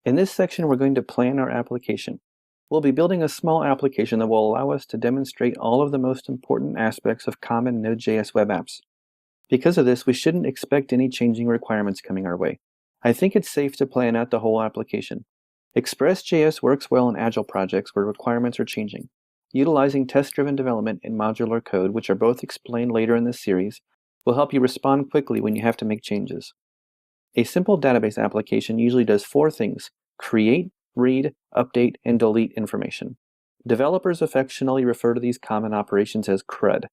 In this section, we're going to plan our application. We'll be building a small application that will allow us to demonstrate all of the most important aspects of common Node.js web apps. Because of this, we shouldn't expect any changing requirements coming our way. I think it's safe to plan out the whole application. Express.js works well in agile projects where requirements are changing. Utilizing test-driven development and modular code, which are both explained later in this series, will help you respond quickly when you have to make changes. A simple database application usually does 4 things: create, read, update, and delete information. Developers affectionately refer to these common operations as CRUD.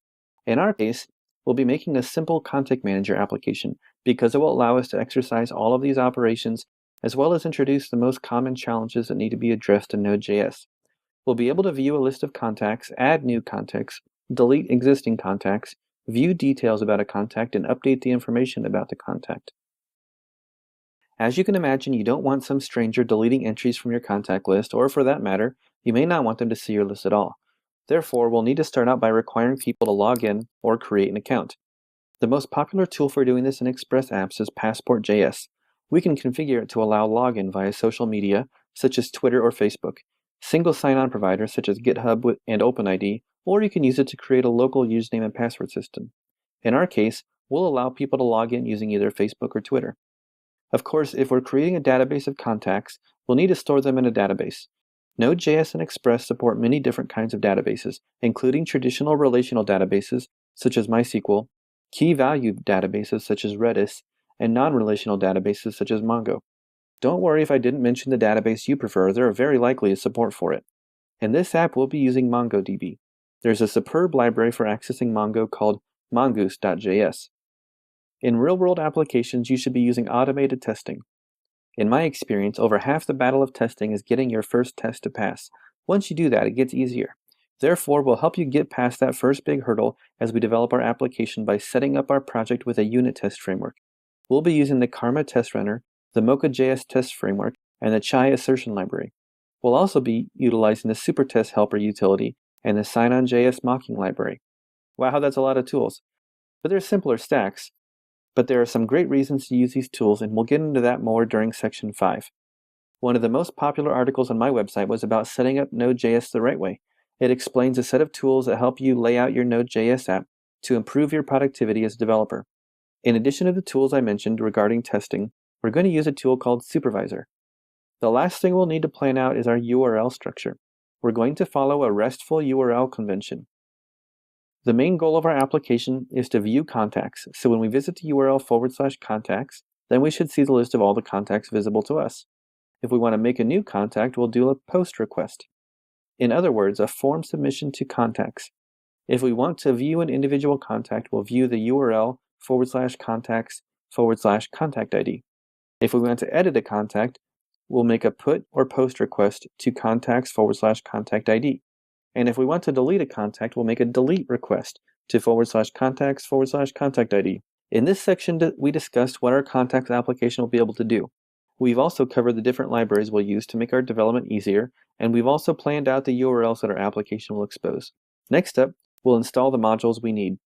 In our case, we'll be making a simple content manager application because it will allow us to exercise all of these operations as well as introduce the most common challenges that need to be addressed in Node.js. We'll be able to view a list of contacts, add new contacts, delete existing contacts, view details about a contact, and update the information about the contact. As you can imagine, you don't want some stranger deleting entries from your contact list, or for that matter, you may not want them to see your list at all. Therefore, we'll need to start out by requiring people to log in or create an account. The most popular tool for doing this in Express apps is Passport.js. We can configure it to allow login via social media, such as Twitter or Facebook, single sign-on providers such as GitHub and OpenID, or you can use it to create a local username and password system. In our case, we'll allow people to log in using either Facebook or Twitter. Of course, if we're creating a database of contacts, we'll need to store them in a database. Node.js and Express support many different kinds of databases, including traditional relational databases such as MySQL, key-value databases such as Redis, and non-relational databases such as Mongo. Don't worry if I didn't mention the database you prefer, there are very likely a support for it. In this app, we'll be using MongoDB. There's a superb library for accessing Mongo called Mongoose.js. In real-world applications, you should be using automated testing. In my experience, over half the battle of testing is getting your first test to pass. Once you do that, it gets easier. Therefore, we'll help you get past that first big hurdle as we develop our application by setting up our project with a unit test framework. We'll be using the Karma test runner, the Mocha.js test framework, and the Chai assertion library. We'll also be utilizing the Supertest helper utility and the Sign-on.js mocking library. Wow, that's a lot of tools. But they're simpler stacks. But there are some great reasons to use these tools, and we'll get into that more during section 5. One of the most popular articles on my website was about setting up Node.js the right way. It explains a set of tools that help you lay out your Node.js app to improve your productivity as a developer. In addition to the tools I mentioned regarding testing, we're going to use a tool called Supervisor. The last thing we'll need to plan out is our URL structure. We're going to follow a RESTful URL convention. The main goal of our application is to view contacts, so when we visit the URL /contacts, then we should see the list of all the contacts visible to us. If we want to make a new contact, we'll do a post request. In other words, a form submission to contacts. If we want to view an individual contact, we'll view the URL /contacts /contact ID. If we want to edit a contact, we'll make a put or post request to contacts /contact ID. And if we want to delete a contact, we'll make a delete request to /contacts /contact ID. In this section, we discussed what our contacts application will be able to do. We've also covered the different libraries we'll use to make our development easier, and we've also planned out the URLs that our application will expose. Next up, we'll install the modules we need.